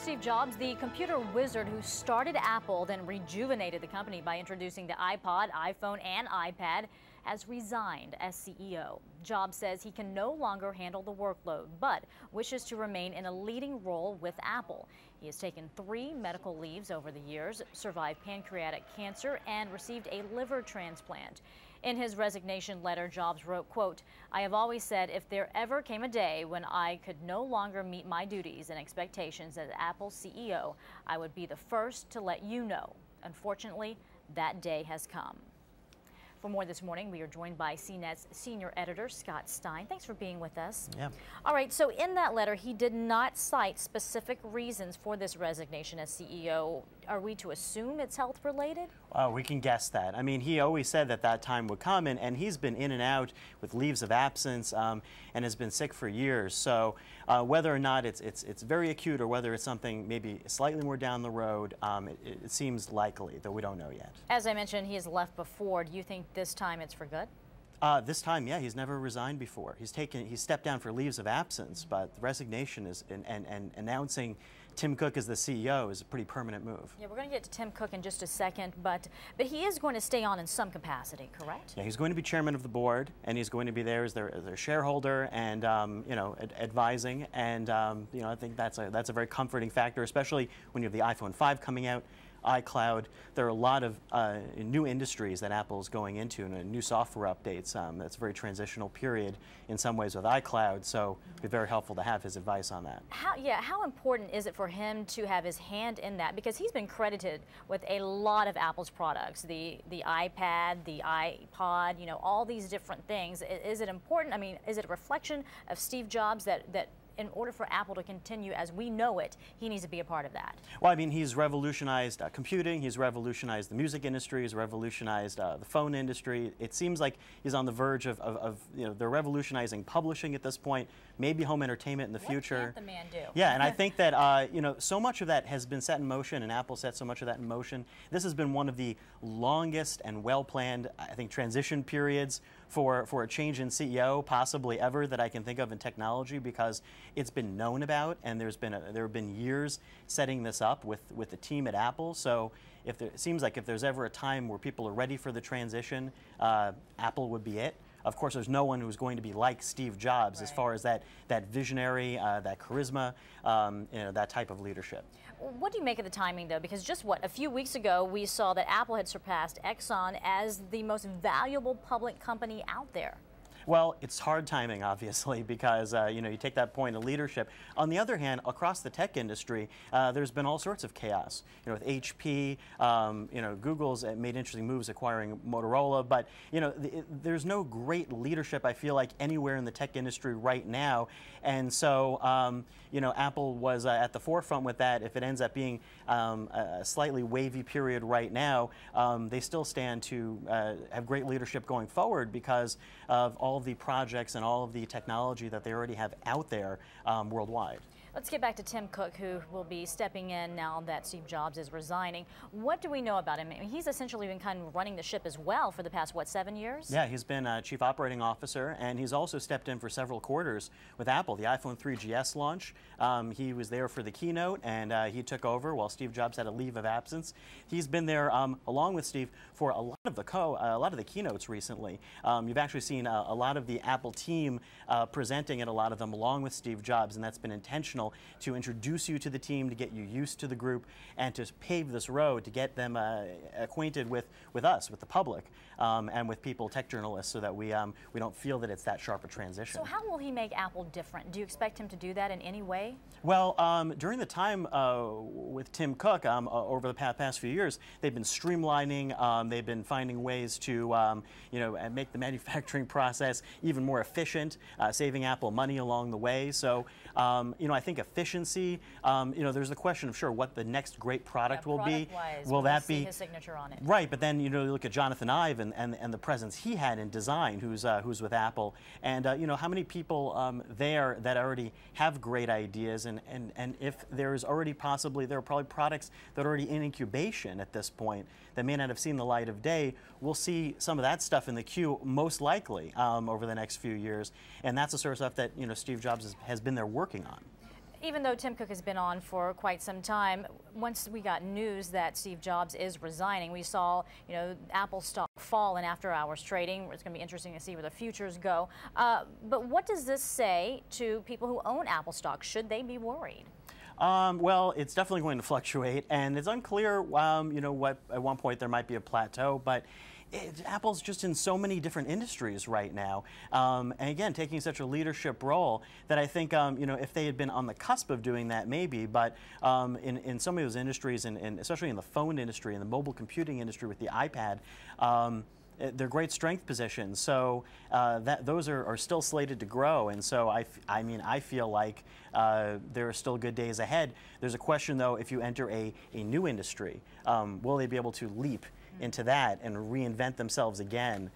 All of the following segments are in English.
Steve Jobs, the computer wizard who started Apple, then rejuvenated the company by introducing the iPod, iPhone, and iPad, has resigned as CEO. Jobs says he can no longer handle the workload, but wishes to remain in a leading role with Apple. He has taken 3 medical leaves over the years, survived pancreatic cancer, and received a liver transplant. In his resignation letter, Jobs wrote, quote, "I have always said if there ever came a day when I could no longer meet my duties and expectations as Apple's CEO, I would be the first to let you know. Unfortunately, that day has come." For more this morning, we are joined by CNET's senior editor, Stein. Thanks for being with us. Yeah. All right, so in that letter, he did not cite specific reasons for this resignation as CEO. Are we to assume it's health related? We can guess that. I mean, he always said that that time would come, and he's been in and out with leaves of absence and has been sick for years. So whether or not it's very acute or whether it's something maybe slightly more down the road, it seems likely, though we don't know yet. As I mentioned, he has left before. Do you think this time it's for good? This time, yeah, he's never resigned before. He's stepped down for leaves of absence, but the resignation is and announcing Tim Cook as the CEO is a pretty permanent move. Yeah, we're going to get to Tim Cook in just a second, but he is going to stay on in some capacity, correct? Yeah, he's going to be chairman of the board, and he's going to be there as their shareholder and you know, advising, and you know, I think that's a very comforting factor, especially when you have the iPhone 5 coming out, iCloud. There are a lot of new industries that Apple's going into and new software updates. That's a very transitional period in some ways with iCloud, so it'd be very helpful to have his advice on that. How important is it for him to have his hand in that? Because he's been credited with a lot of Apple's products, the iPad, the iPod, you know, all these different things. Is it important? I mean, is it a reflection of Steve Jobs that in order for Apple to continue as we know it, he needs to be a part of that? Well, I mean, he's revolutionized computing, he's revolutionized the music industry, he's revolutionized the phone industry. It seems like he's on the verge of you know, they're revolutionizing publishing at this point, maybe home entertainment in the future. What can't the man do? Yeah, and I think that, you know, so much of that has been set in motion, and Apple set so much of that in motion. This has been one of the longest and well-planned, I think, transition periods for a change in CEO, possibly ever, that I can think of in technology, because it's been known about, and there have been years setting this up with the team at Apple. So it seems like if there's ever a time where people are ready for the transition, Apple would be it. Of course, there's no one who's going to be like Steve Jobs, right, as far as that visionary, that charisma, you know, that type of leadership. What do you make of the timing, though? Because just a few weeks ago, we saw that Apple had surpassed Exxon as the most valuable public company out there. Well, it's hard timing, obviously, because you know, you take that point of leadership. On the other hand, across the tech industry, there's been all sorts of chaos. You know, with HP, you know, Google's made interesting moves acquiring Motorola, but you know, there's no great leadership, I feel like, anywhere in the tech industry right now. And so, you know, Apple was at the forefront with that. If it ends up being a slightly wavy period right now, they still stand to have great leadership going forward because of all of the projects and all of the technology that they already have out there worldwide. Let's get back to Tim Cook, who will be stepping in now that Steve Jobs is resigning. What do we know about him? I mean, he's essentially been kind of running the ship as well for the past, what, 7 years? Yeah, he's been Chief Operating Officer, and he's also stepped in for several quarters with Apple. The iPhone 3GS launch, he was there for the keynote, and he took over while Steve Jobs had a leave of absence. He's been there along with Steve for a lot of the keynotes recently. You've actually seen a lot of the Apple team presenting at a lot of them along with Steve Jobs, and that's been intentional to introduce you to the team, to get you used to the group, and to pave this road to get them acquainted with us, with the public, and with people, tech journalists, so that we don't feel that it's that sharp a transition. So how will he make Apple different? Do you expect him to do that in any way? Well, during the time with Tim Cook, over the past few years, they've been streamlining, they've been finding ways to you know, make the manufacturing process even more efficient, saving Apple money along the way. So you know, I think efficiency, you know, there's the question of, sure, what the next great product will be. Will that be his signature on it? Right, but then, you know, you look at Jonathan Ive and the presence he had in design, who's with Apple, and you know, how many people there that already have great ideas, and if there's already there are probably products that are already in incubation at this point that may not have seen the light of day. We'll see some of that stuff in the queue most likely over the next few years, and that's the sort of stuff that, you know, Steve Jobs has been there working on. Even though Tim Cook has been on for quite some time, once we got news that Steve Jobs is resigning, we saw, Apple stock fall in after-hours trading. It's going to be interesting to see where the futures go. But what does this say to people who own Apple stock? Should they be worried? Well, it's definitely going to fluctuate, and it's unclear, what at one point there might be a plateau, but Apple's just in so many different industries right now, and again, taking such a leadership role that I think, if they had been on the cusp of doing that, maybe, but in some of those industries, and especially in the phone industry and the mobile computing industry with the iPad, they're great strength positions, so those are still slated to grow, and so I feel like there are still good days ahead. There's a question, though, if you enter a new industry, will they be able to leap into that and reinvent themselves again,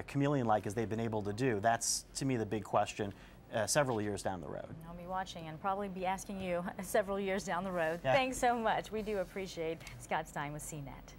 chameleon-like as they've been able to do? That's, to me, the big question several years down the road. I'll be watching and probably be asking you several years down the road. Yeah. Thanks so much. We do appreciate Scott Stein with CNET.